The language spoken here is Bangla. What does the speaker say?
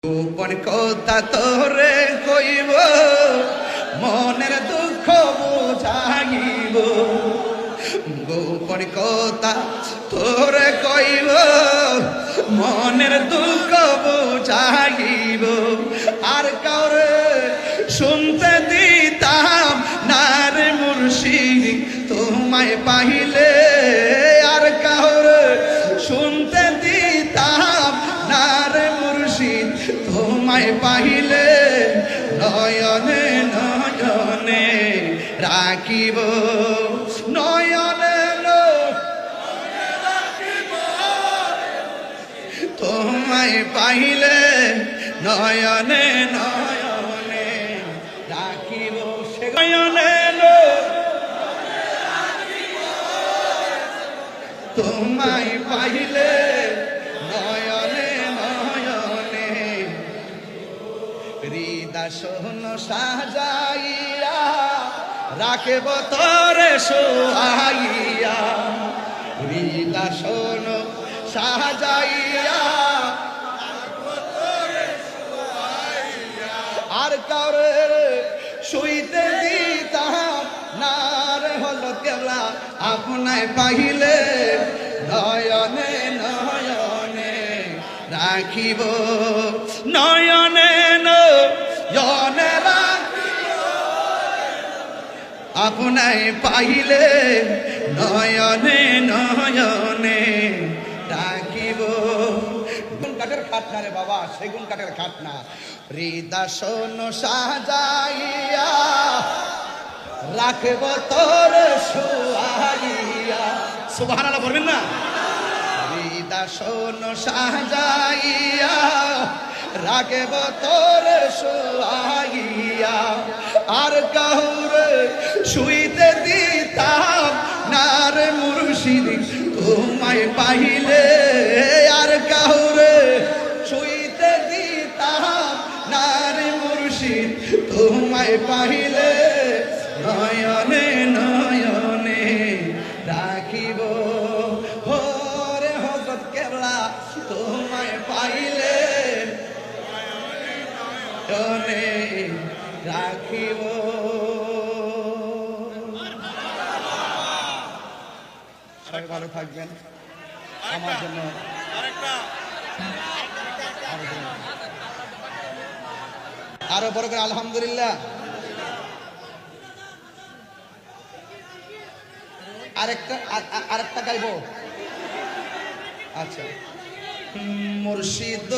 গোপন কথা তোরে কইব, মনের দুঃখ বুঝাইব। গোপন কথা তোরে কইব, মনের দুঃখ বুঝাইব। আর কাউরে শুনতে দিতাম না রে মুর্শিদ তোমায় পাইলে। আর কাউরে শুনতে দিতাম না রে মুর্শিদ তোমায় পাইলে। নয়নে নয়নে রাখিব, নয়নে তোমায় পাইলে। নয়নে নয়নে রাখিব, নয়নে তোমায় পাইলে। নয়নে নয়নে হৃদয় সাজাইয়া রাখব তোরে সোহাইয়া। হৃদয় সাজাইয়া আর কাউরে শুইতে দিতাম না রে হলো কেবলা আপনায় পাইলে। নয়নে নয়নে রাখিব, নয়নে নয়নে আপনায় পাইলে। নয়নে নয়নে রাখিব। সেগুন কাঠের খাট না রে বাবা, সেগুন কাঠের খাট না। হৃদয় সাজাইয়া রাখব তোর সোহাইয়া। সুবহানাল্লাহ বলবেন না? হৃদয় সাজাইয়া রাখব তোর সোহাইয়া। আর কাউরে শুইতে দিতাম না রে মুর্শিদ তোমায় পাইলে। আর কাউরে শুইতে দিতাম না রে মুর্শিদ তোমায় পাইলে। নয়নে নয়নে রাখিব, হরে হযরত কেবলা তোমায় পাইলে। নয়নে রাখিব। সবাই ভালো থাকবেন। আমার জন্য আরো বড় করে আলহামদুলিল্লাহ। আরেকটা গাইব। আচ্ছা, মুর্শিদ